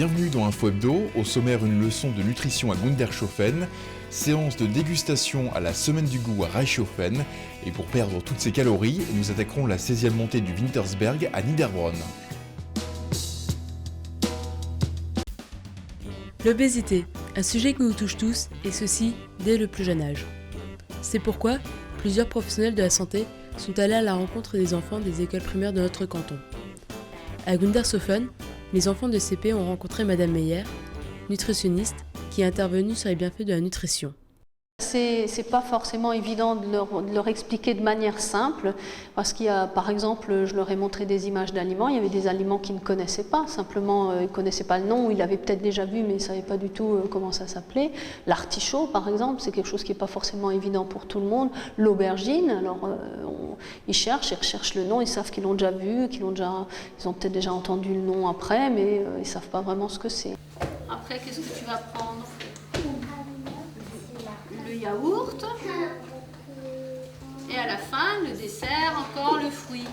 Bienvenue dans Info Hebdo, au sommaire une leçon de nutrition à Gundershofen, séance de dégustation à la semaine du goût à Reichshofen, et pour perdre toutes ces calories, nous attaquerons la 16e montée du Wintersberg à Niederbronn. L'obésité, un sujet qui nous touche tous, et ceci dès le plus jeune âge. C'est pourquoi plusieurs professionnels de la santé sont allés à la rencontre des enfants des écoles primaires de notre canton. À Gundershofen, les enfants de CP ont rencontré Madame Meyer, nutritionniste, qui est intervenue sur les bienfaits de la nutrition. C'est pas forcément évident de leur expliquer de manière simple, parce qu'il y a, par exemple, je leur ai montré des images d'aliments, il y avait des aliments qu'ils ne connaissaient pas, simplement ils ne connaissaient pas le nom, ou ils l'avaient peut-être déjà vu, mais ils ne savaient pas du tout comment ça s'appelait. L'artichaut, par exemple, c'est quelque chose qui n'est pas forcément évident pour tout le monde. L'aubergine, alors ils recherchent le nom, ils savent qu'ils l'ont déjà vu, ils ont peut-être déjà entendu le nom après, mais ils ne savent pas vraiment ce que c'est. Après, qu'est-ce que tu vas prendre ? Le yaourt, et à la fin, le dessert, encore le fruit.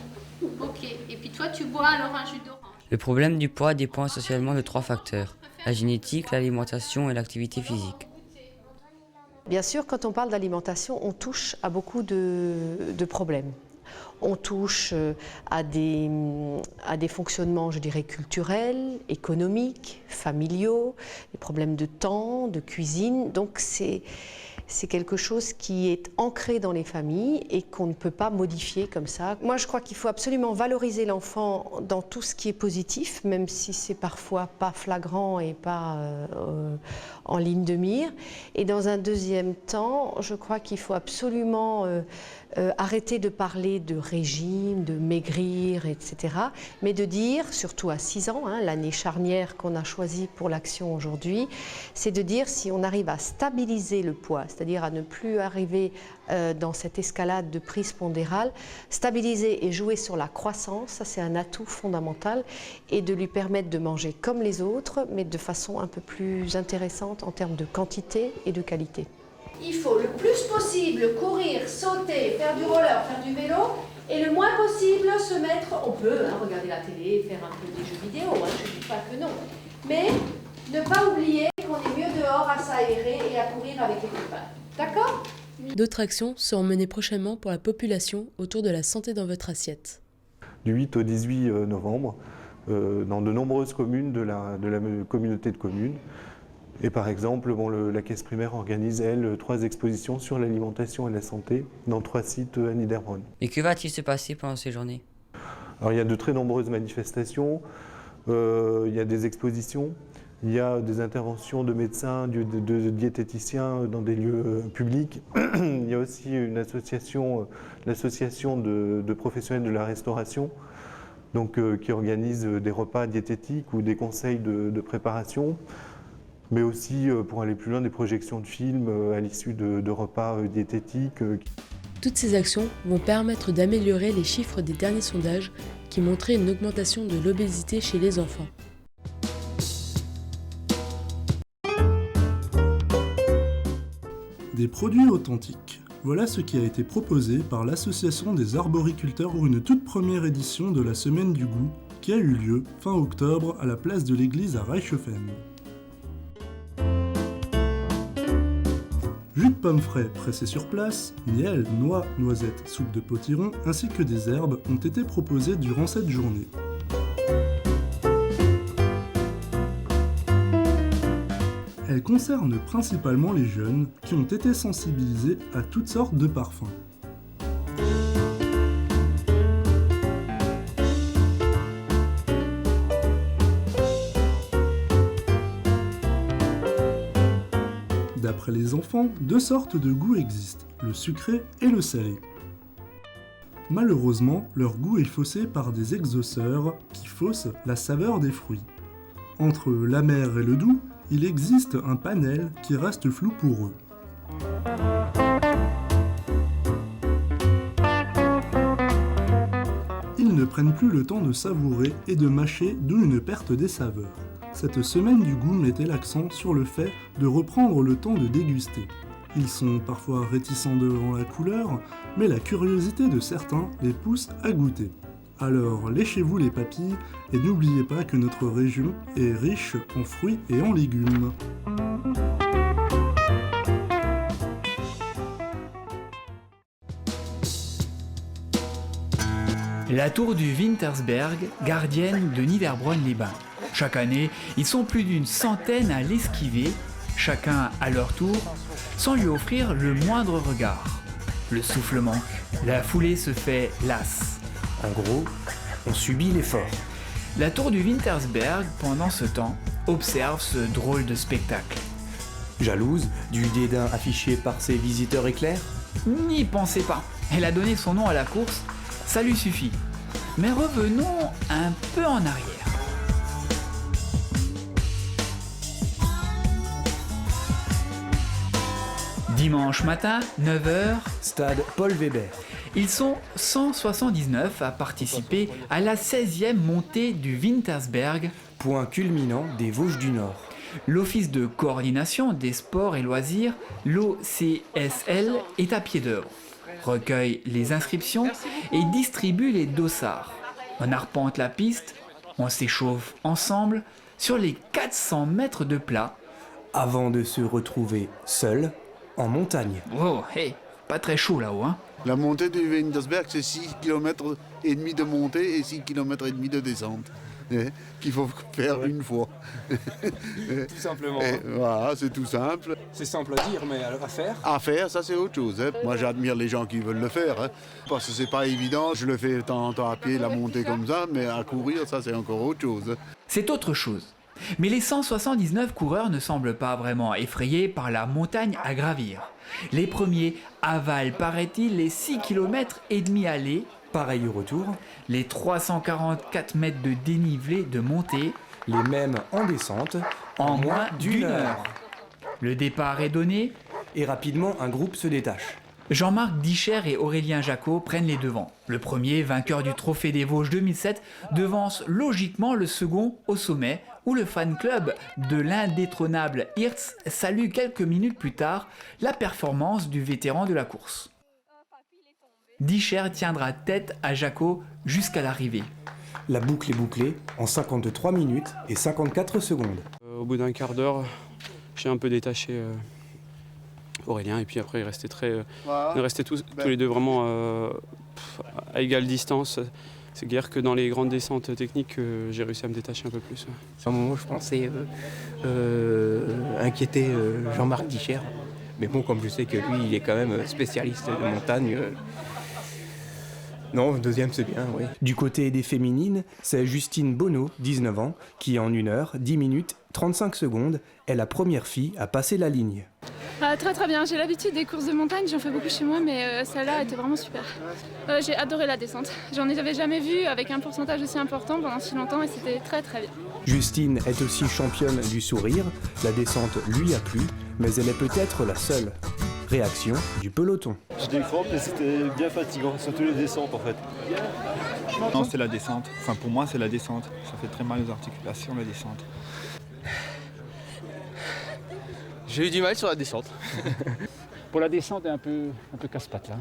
Ok, et puis toi, tu bois alors un jus d'orange. Le problème du poids dépend essentiellement de 3 facteurs, la génétique, l'alimentation et l'activité physique. Bien sûr, quand on parle d'alimentation, on touche à beaucoup de problèmes. On touche à des fonctionnements, je dirais, culturels, économiques, familiaux, des problèmes de temps, de cuisine. Donc c'est quelque chose qui est ancré dans les familles et qu'on ne peut pas modifier comme ça. Moi, je crois qu'il faut absolument valoriser l'enfant dans tout ce qui est positif, même si c'est parfois pas flagrant et pas en ligne de mire. Et dans un deuxième temps, je crois qu'il faut absolument arrêter de parler de régime, de maigrir, etc. Mais de dire, surtout à 6 ans, l'année charnière qu'on a choisie pour l'action aujourd'hui, c'est de dire si on arrive à stabiliser le poids, c'est-à-dire à ne plus arriver dans cette escalade de prise pondérale, stabiliser et jouer sur la croissance, ça c'est un atout fondamental, et de lui permettre de manger comme les autres, mais de façon un peu plus intéressante en termes de quantité et de qualité. Il faut le plus possible courir, sauter, faire du roller, faire du vélo, et le moins possible se mettre, on peut regarder la télé, faire un peu des jeux vidéo, je ne dis pas que non, mais ne pas oublier qu'on est mieux dehors à s'aérer et à courir avec les copains. D'accord ? D'autres actions seront menées prochainement pour la population autour de la santé dans votre assiette. Du 8 au 18 novembre, dans de nombreuses communes de la communauté de communes. Et par exemple, la caisse primaire organise, elle, 3 expositions sur l'alimentation et la santé dans 3 sites à Niederbronn. Et que va-t-il se passer pendant ces journées ? Alors il y a de très nombreuses manifestations, il y a des expositions, il y a des interventions de médecins, de diététiciens dans des lieux publics. Il y a aussi une association, l'association de professionnels de la restauration, donc, qui organise des repas diététiques ou des conseils de préparation. Mais aussi, pour aller plus loin, des projections de films à l'issue de repas diététiques. Toutes ces actions vont permettre d'améliorer les chiffres des derniers sondages qui montraient une augmentation de l'obésité chez les enfants. Des produits authentiques. Voilà ce qui a été proposé par l'Association des arboriculteurs pour une toute première édition de la Semaine du goût qui a eu lieu fin octobre à la place de l'église à Reichshofen. Jus de pommes frais pressés sur place, miel, noix, noisettes, soupe de potiron ainsi que des herbes ont été proposés durant cette journée. Elle concerne principalement les jeunes qui ont été sensibilisés à toutes sortes de parfums. D'après les enfants, 2 sortes de goûts existent, le sucré et le salé. Malheureusement, leur goût est faussé par des exhausteurs qui faussent la saveur des fruits. Entre l'amer et le doux, il existe un panel qui reste flou pour eux. Ils ne prennent plus le temps de savourer et de mâcher, d'où une perte des saveurs. Cette semaine du goût mettait l'accent sur le fait de reprendre le temps de déguster. Ils sont parfois réticents devant la couleur, mais la curiosité de certains les pousse à goûter. Alors léchez-vous les papilles et n'oubliez pas que notre région est riche en fruits et en légumes. La tour du Wintersberg, gardienne de Niederbronn-les-Bains. Chaque année, ils sont plus d'une centaine à l'esquiver, chacun à leur tour, sans lui offrir le moindre regard. Le souffle manque, la foulée se fait lasse. En gros, on subit l'effort. La tour du Wintersberg, pendant ce temps, observe ce drôle de spectacle. Jalouse du dédain affiché par ses visiteurs éclairs? N'y pensez pas, elle a donné son nom à la course, ça lui suffit. Mais revenons un peu en arrière. Dimanche matin, 9h, Stade Paul Weber. ils sont 179 à participer à la 16e montée du Wintersberg, Point culminant des Vosges du Nord. l'Office de coordination des sports et loisirs, l'OCSL, est à pied d'œuvre, recueille les inscriptions et distribue les dossards. On arpente la piste, on s'échauffe ensemble sur les 400 mètres de plat. Avant de se retrouver seul en montagne. Oh, hey, pas très chaud là-haut, hein. La montée du Wintersberg, c'est 6,5 km de montée et 6,5 km de descente. Qu'il faut faire une fois. Tout simplement. Voilà, c'est tout simple. C'est simple à dire, mais à faire? À faire, ça c'est autre chose. Moi j'admire les gens qui veulent le faire. Parce que c'est pas évident. Je le fais de temps en temps à pied, la montée comme ça, mais à courir, ça c'est encore autre chose. C'est autre chose. Mais les 179 coureurs ne semblent pas vraiment effrayés par la montagne à gravir. Les premiers avalent, paraît-il, les 6,5 km aller. Pareil au retour. Les 344 mètres de dénivelé de montée. Les mêmes en descente. En moins d'une heure. Le départ est donné. Et rapidement, un groupe se détache. Jean-Marc Dicher et Aurélien Jacot prennent les devants. Le premier, vainqueur du Trophée des Vosges 2007, devance logiquement le second au sommet, où le fan club de l'indétrônable Hirtz salue quelques minutes plus tard la performance du vétéran de la course. Dicher tiendra tête à Jacot jusqu'à l'arrivée. La boucle est bouclée en 53 minutes et 54 secondes. Au bout d'un quart d'heure, j'ai un peu détaché Aurélien et puis après il restait tous les deux vraiment à égale distance. C'est guère que dans les grandes descentes techniques que j'ai réussi à me détacher un peu plus. À un moment, je pensais inquiéter Jean-Marc Dicher. Mais bon, comme je sais que lui, il est quand même spécialiste de montagne. Non, deuxième, c'est bien, oui. Du côté des féminines, c'est Justine Bonneau, 19 ans, qui en 1 heure, 10 minutes, 35 secondes, est la première fille à passer la ligne. Très très bien, j'ai l'habitude des courses de montagne, j'en fais beaucoup chez moi, mais celle-là était vraiment super. J'ai adoré la descente, j'en avais jamais vu avec un pourcentage aussi important pendant si longtemps et c'était très très bien. Justine est aussi championne du sourire, la descente lui a plu, mais elle est peut-être la seule. Réaction du peloton. J'ai des crampes et c'était bien fatigant, surtout les descentes en fait. Non, c'est la descente. Enfin, pour moi, c'est la descente. Ça fait très mal aux articulations, la descente. J'ai eu du mal sur la descente. Pour la descente, un peu casse-patte là.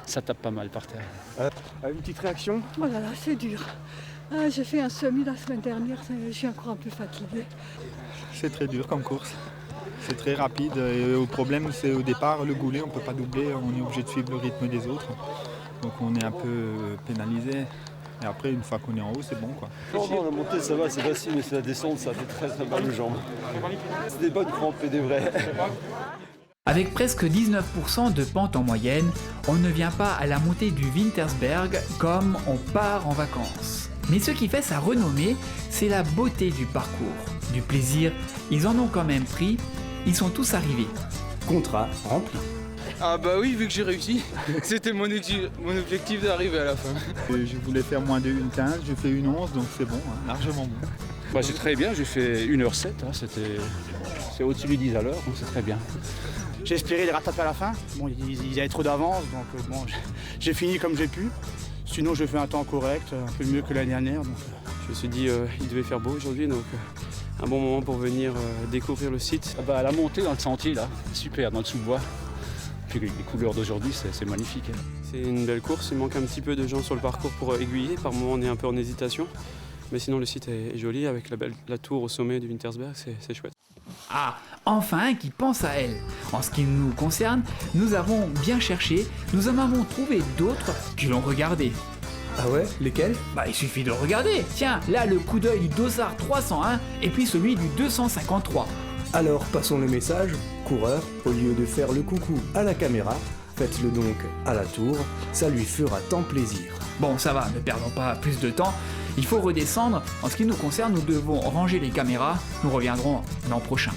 Ça tape pas mal par terre. Une petite réaction? Oh là là, c'est dur. J'ai fait un semi la semaine dernière, je suis encore un peu fatiguée. C'est très dur comme course. C'est très rapide et le problème c'est au départ le goulet, on ne peut pas doubler, on est obligé de suivre le rythme des autres. Donc on est un peu pénalisé et après une fois qu'on est en haut c'est bon quoi. Non, la montée ça va, c'est facile, mais c'est la descente, ça fait très très mal aux jambes. C'est des bonnes crampes et des vraies. Avec presque 19% de pente en moyenne, on ne vient pas à la montée du Wintersberg comme on part en vacances. Mais ce qui fait sa renommée, c'est la beauté du parcours. Du plaisir, ils en ont quand même pris. Ils sont tous arrivés. Contrat rempli. Ah bah oui, vu que j'ai réussi, c'était mon objectif d'arriver à la fin. Je voulais faire moins de 1,15, j'ai fait 1,11, donc c'est bon, hein, largement bon. Bah, c'est très bien, j'ai fait 1h07, hein, c'est au-dessus du 10 à l'heure, donc c'est très bien. J'ai espéré les rattraper à la fin. Bon, ils avaient trop d'avance, donc bon, j'ai fini comme j'ai pu. Sinon, j'ai fait un temps correct, un peu mieux que l'année dernière. Donc, je me suis dit il devait faire beau aujourd'hui, donc un bon moment pour venir découvrir le site. La montée dans le sentier, là, super, dans le sous-bois. Puis les couleurs d'aujourd'hui, c'est magnifique. Hein. C'est une belle course, il manque un petit peu de gens sur le parcours pour aiguiller. Par moments, on est un peu en hésitation. Mais sinon, le site est joli avec la tour au sommet du Wintersberg, c'est chouette. Ah, enfin qui pense à elle. En ce qui nous concerne, nous avons bien cherché, nous en avons trouvé d'autres qui l'ont regardé. Ah ouais? Lesquels? Bah il suffit de regarder. Tiens, là le coup d'œil du Dossard 301 et puis celui du 253. Alors passons le message, coureur, au lieu de faire le coucou à la caméra, faites-le donc à la tour, ça lui fera tant plaisir. Bon ça va, ne perdons pas plus de temps. Il faut redescendre. En ce qui nous concerne, nous devons ranger les caméras. Nous reviendrons l'an prochain.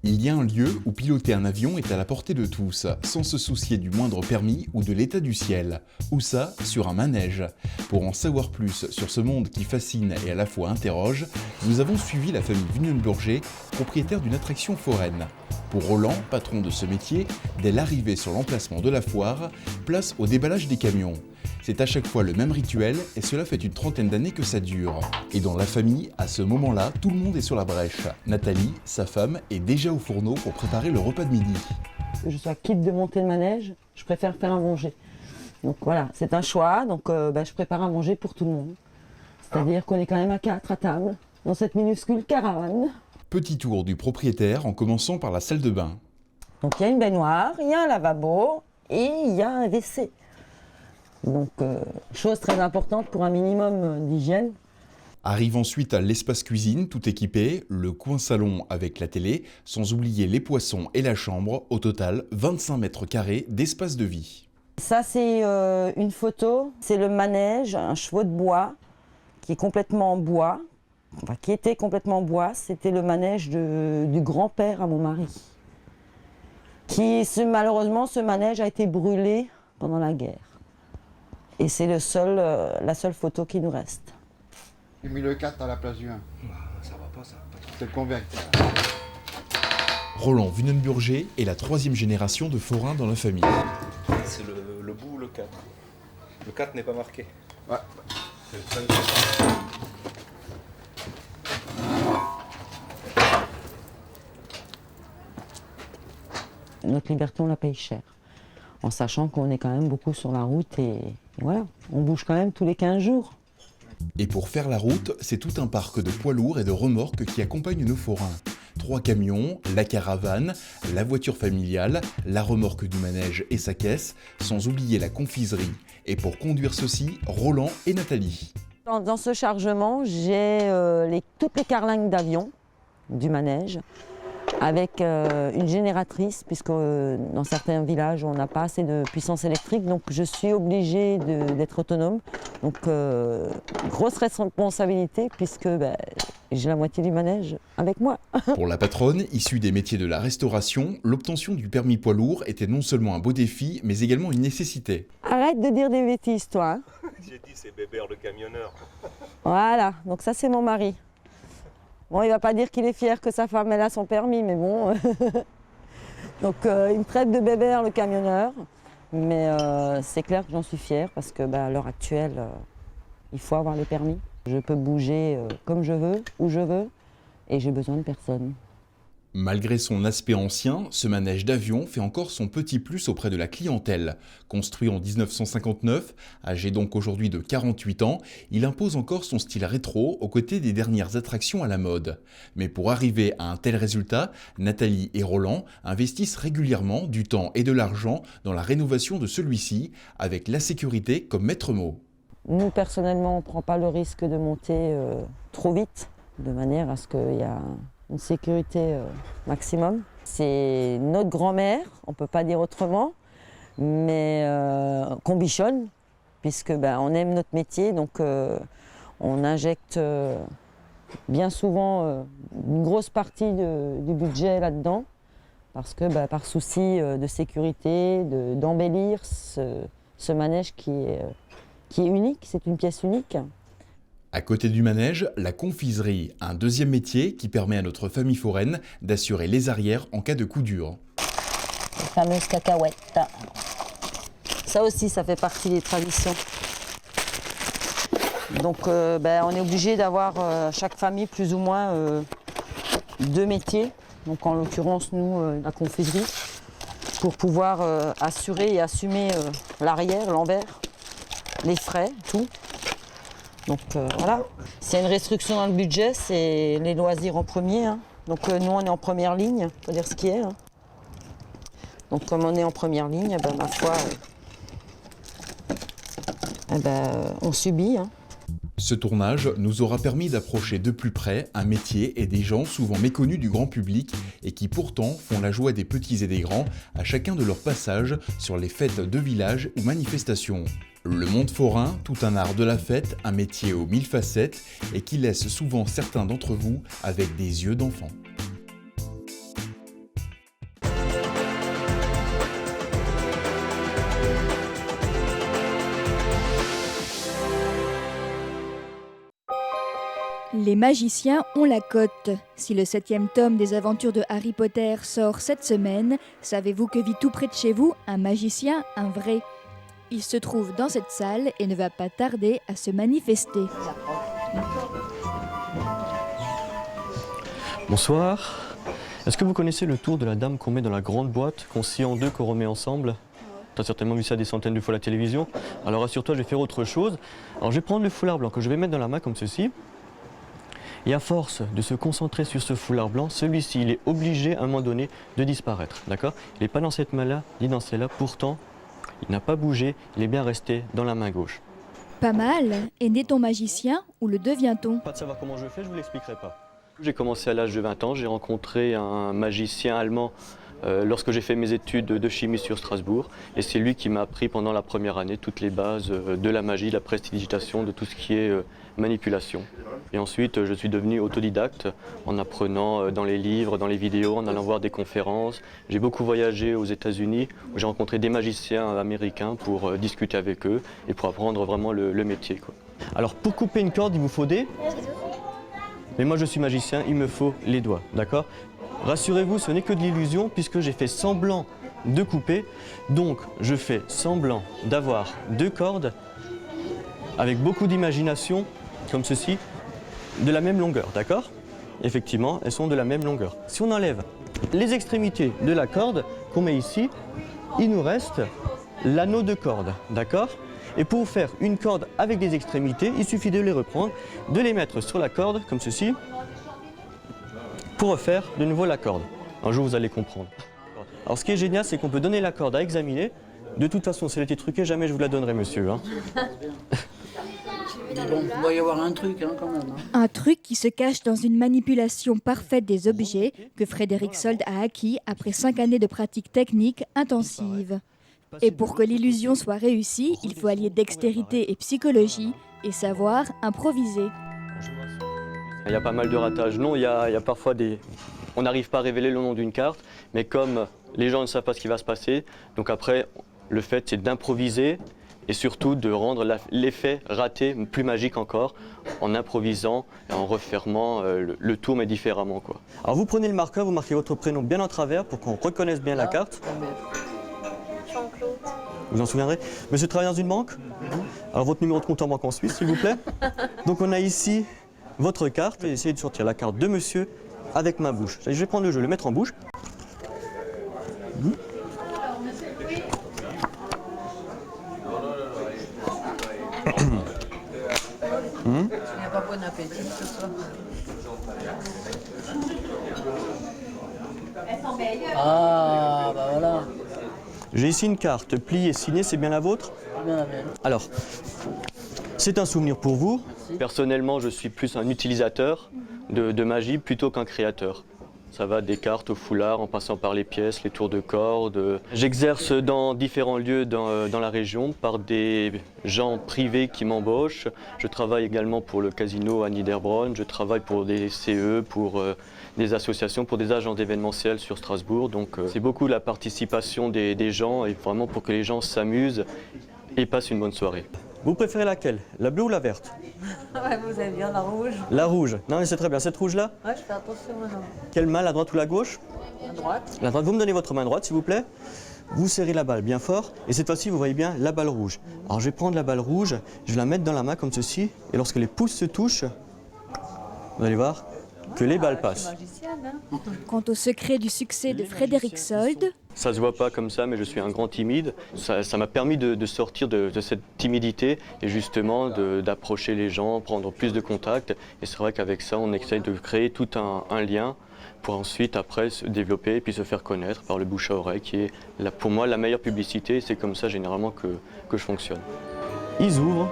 Il y a un lieu où piloter un avion est à la portée de tous, sans se soucier du moindre permis ou de l'état du ciel. Où ça? Sur un manège. Pour en savoir plus sur ce monde qui fascine et à la fois interroge, nous avons suivi la famille Wunenburger, propriétaire d'une attraction foraine. Pour Roland, patron de ce métier, dès l'arrivée sur l'emplacement de la foire, place au déballage des camions. C'est à chaque fois le même rituel et cela fait une trentaine d'années que ça dure. Et dans la famille, à ce moment-là, tout le monde est sur la brèche. Nathalie, sa femme, est déjà au fourneau pour préparer le repas de midi. Je sois quitte de monter le manège, je préfère faire à manger. Donc voilà, c'est un choix, donc je prépare à manger pour tout le monde. C'est-à-dire qu'on est quand même à 4 à table, dans cette minuscule caravane. Petit tour du propriétaire en commençant par la salle de bain. Donc il y a une baignoire, il y a un lavabo et il y a un WC. Donc, chose très importante pour un minimum d'hygiène. Arrive ensuite à l'espace cuisine, tout équipé, le coin salon avec la télé, sans oublier les poissons et la chambre, au total 25 mètres carrés d'espace de vie. Ça c'est une photo, c'est le manège, un chevaux de bois qui est complètement en bois, enfin qui était complètement en bois, c'était le manège du grand-père à mon mari. Malheureusement, ce manège a été brûlé pendant la guerre. Et c'est la seule photo qui nous reste. J'ai mis le 4 à la place du 1. Ça va pas ça. C'est le convainc. Roland Wunenburger est la 3e génération de forains dans la famille. C'est le bout ou le 4. Le 4 n'est pas marqué. Ouais. C'est le 5. Notre liberté, on la paye cher. En sachant qu'on est quand même beaucoup sur la route et voilà, on bouge quand même tous les 15 jours. Et pour faire la route, c'est tout un parc de poids lourds et de remorques qui accompagnent nos forains. 3 camions, la caravane, la voiture familiale, la remorque du manège et sa caisse, sans oublier la confiserie. Et pour conduire ceci, Roland et Nathalie. Dans ce chargement, j'ai toutes les carlingues d'avion du manège, avec une génératrice, puisque dans certains villages, on n'a pas assez de puissance électrique, donc je suis obligée d'être autonome. Donc, grosse responsabilité, puisque j'ai la moitié du manège avec moi. Pour la patronne, issue des métiers de la restauration, l'obtention du permis poids lourd était non seulement un beau défi, mais également une nécessité. Arrête de dire des bêtises, toi. Hein. J'ai dit c'est Bébert le camionneur. Voilà, donc ça c'est mon mari. Bon, il va pas dire qu'il est fier que sa femme elle a son permis, mais bon. Donc il me traite de Bébert le camionneur, mais c'est clair que j'en suis fière parce que à l'heure actuelle, il faut avoir les permis. Je peux bouger comme je veux, où je veux, et j'ai besoin de personne. Malgré son aspect ancien, ce manège d'avion fait encore son petit plus auprès de la clientèle. Construit en 1959, âgé donc aujourd'hui de 48 ans, il impose encore son style rétro aux côtés des dernières attractions à la mode. Mais pour arriver à un tel résultat, Nathalie et Roland investissent régulièrement du temps et de l'argent dans la rénovation de celui-ci, avec la sécurité comme maître mot. Nous, personnellement, on ne prend pas le risque de monter trop vite, de manière à ce qu'il y ait une sécurité maximum. C'est notre grand-mère, on ne peut pas dire autrement, mais qu'on bichonne, puisque on aime notre métier, donc on injecte bien souvent une grosse partie du budget là-dedans, parce que par souci de sécurité, d'embellir ce manège qui est unique, c'est une pièce unique. À côté du manège, la confiserie, un deuxième métier qui permet à notre famille foraine d'assurer les arrières en cas de coup dur. Les fameuses cacahuètes. Ça aussi, ça fait partie des traditions. Donc on est obligé d'avoir chaque famille plus ou moins 2 métiers. Donc en l'occurrence, nous, la confiserie, pour pouvoir assurer et assumer l'arrière, l'envers, les frais, tout. Donc voilà, s'il y a une restriction dans le budget, c'est les loisirs en premier. Hein. Donc nous, on est en première ligne, il faut dire ce qui est. Hein. Donc comme on est en première ligne, ma foi, on subit. Hein. Ce tournage nous aura permis d'approcher de plus près un métier et des gens souvent méconnus du grand public et qui pourtant font la joie des petits et des grands à chacun de leurs passages sur les fêtes de village ou manifestations. Le monde forain, tout un art de la fête, un métier aux 1000 facettes et qui laisse souvent certains d'entre vous avec des yeux d'enfant. Les magiciens ont la cote. Si le 7e tome des aventures de Harry Potter sort cette semaine, savez-vous que vit tout près de chez vous un magicien, un vrai ? Il se trouve dans cette salle et ne va pas tarder à se manifester. Bonsoir. Est-ce que vous connaissez le tour de la dame qu'on met dans la grande boîte, qu'on scie en deux, qu'on remet ensemble ? Tu as certainement vu ça des centaines de fois à la télévision. Alors rassure-toi, je vais faire autre chose. Alors je vais prendre le foulard blanc que je vais mettre dans la main comme ceci. Et à force de se concentrer sur ce foulard blanc, celui-ci, il est obligé à un moment donné de disparaître. D'accord ? Il n'est pas dans cette main-là, ni dans celle-là. Pourtant, il n'a pas bougé, il est bien resté dans la main gauche. Pas mal. Et naît-on magicien ou le devient-on ? Pas de savoir comment je fais, je ne vous l'expliquerai pas. J'ai commencé à l'âge de 20 ans, j'ai rencontré un magicien allemand lorsque j'ai fait mes études de chimie sur Strasbourg. Et c'est lui qui m'a appris pendant la première année toutes les bases de la magie, de la prestidigitation, de tout ce qui est manipulation. Et ensuite, je suis devenu autodidacte en apprenant dans les livres, dans les vidéos, en allant voir des conférences. J'ai beaucoup voyagé aux États-Unis où j'ai rencontré des magiciens américains pour discuter avec eux et pour apprendre vraiment le métier, quoi. Alors pour couper une corde, il vous faut des... Mais moi je suis magicien, il me faut les doigts, d'accord ? Rassurez-vous, ce n'est que de l'illusion puisque j'ai fait semblant de couper. Donc je fais semblant d'avoir 2 cordes avec beaucoup d'imagination, comme ceci, de la même longueur, d'accord ? Effectivement, elles sont de la même longueur. Si on enlève les extrémités de la corde qu'on met ici, il nous reste l'anneau de corde, d'accord ? Et pour faire une corde avec des extrémités, il suffit de les reprendre, de les mettre sur la corde, comme ceci, pour refaire de nouveau la corde. Un jour, vous allez comprendre. Alors, ce qui est génial, c'est qu'on peut donner la corde à examiner. De toute façon, si elle était truquée, jamais je vous la donnerai, monsieur. Hein. Bon, il doit y avoir un truc, hein, quand même. Hein. Un truc qui se cache dans une manipulation parfaite des objets que Frédéric Sold a acquis après 5 années de pratique technique intensive. Et pour que l'illusion soit réussie, il faut allier dextérité et psychologie et savoir improviser. Il y a pas mal de ratages. Non, il y a parfois des... On n'arrive pas à révéler le nom d'une carte, mais comme les gens ne savent pas ce qui va se passer, donc après, le fait, c'est d'improviser et surtout de rendre l'effet raté plus magique encore en improvisant et en refermant le tour, mais différemment, quoi. Alors vous prenez le marqueur, vous marquez votre prénom bien en travers pour qu'on reconnaisse bien la carte. Vous en souviendrez. Monsieur travaille dans une banque ? Alors votre numéro de compte en banque en Suisse, s'il vous plaît. Donc on a ici votre carte et essayez de sortir la carte de monsieur avec ma bouche. Je vais prendre le jeu, le mettre en bouche. Il n'y a pas bon appétit ce soir. Ah, bah voilà. J'ai ici une carte pliée, signée, c'est bien la vôtre? C'est bien la mienne. Alors, c'est un souvenir pour vous. Personnellement, je suis plus un utilisateur de magie plutôt qu'un créateur. Ça va des cartes au foulard, en passant par les pièces, les tours de corde. J'exerce dans différents lieux dans la région par des gens privés qui m'embauchent. Je travaille également pour le casino à Niederbronn. Je travaille pour des CE, pour des associations, pour des agents d'événementiel sur Strasbourg. Donc c'est beaucoup la participation des gens et vraiment pour que les gens s'amusent et passent une bonne soirée. Vous préférez laquelle? La bleue ou la verte? Ouais, vous avez bien la rouge. La rouge. Non mais c'est très bien. Cette rouge-là? Ouais, je fais attention maintenant. Quelle main, la droite ou la gauche? À droite. La droite. Vous me donnez votre main droite s'il vous plaît. Vous serrez la balle bien fort et cette fois-ci vous voyez bien la balle rouge. Alors je vais prendre la balle rouge, je vais la mettre dans la main comme ceci et lorsque les pouces se touchent, vous allez voir que les balles passent. Quant au secret du succès de Frédéric Sold, Ça se voit pas comme ça, mais je suis un grand timide. Ça m'a permis de sortir de cette timidité et justement d'approcher les gens, prendre plus de contacts. Et c'est vrai qu'avec ça, on essaye de créer tout un lien pour ensuite, après, se développer et puis se faire connaître par le bouche à oreille, qui est pour moi la meilleure publicité. C'est comme ça généralement que je fonctionne. Ils ouvrent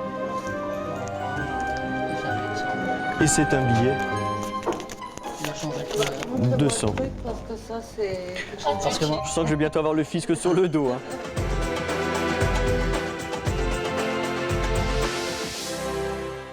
et c'est un billet. 200. Parce que ça, c'est... Je sens que je vais bientôt avoir le fisc sur le dos. Hein.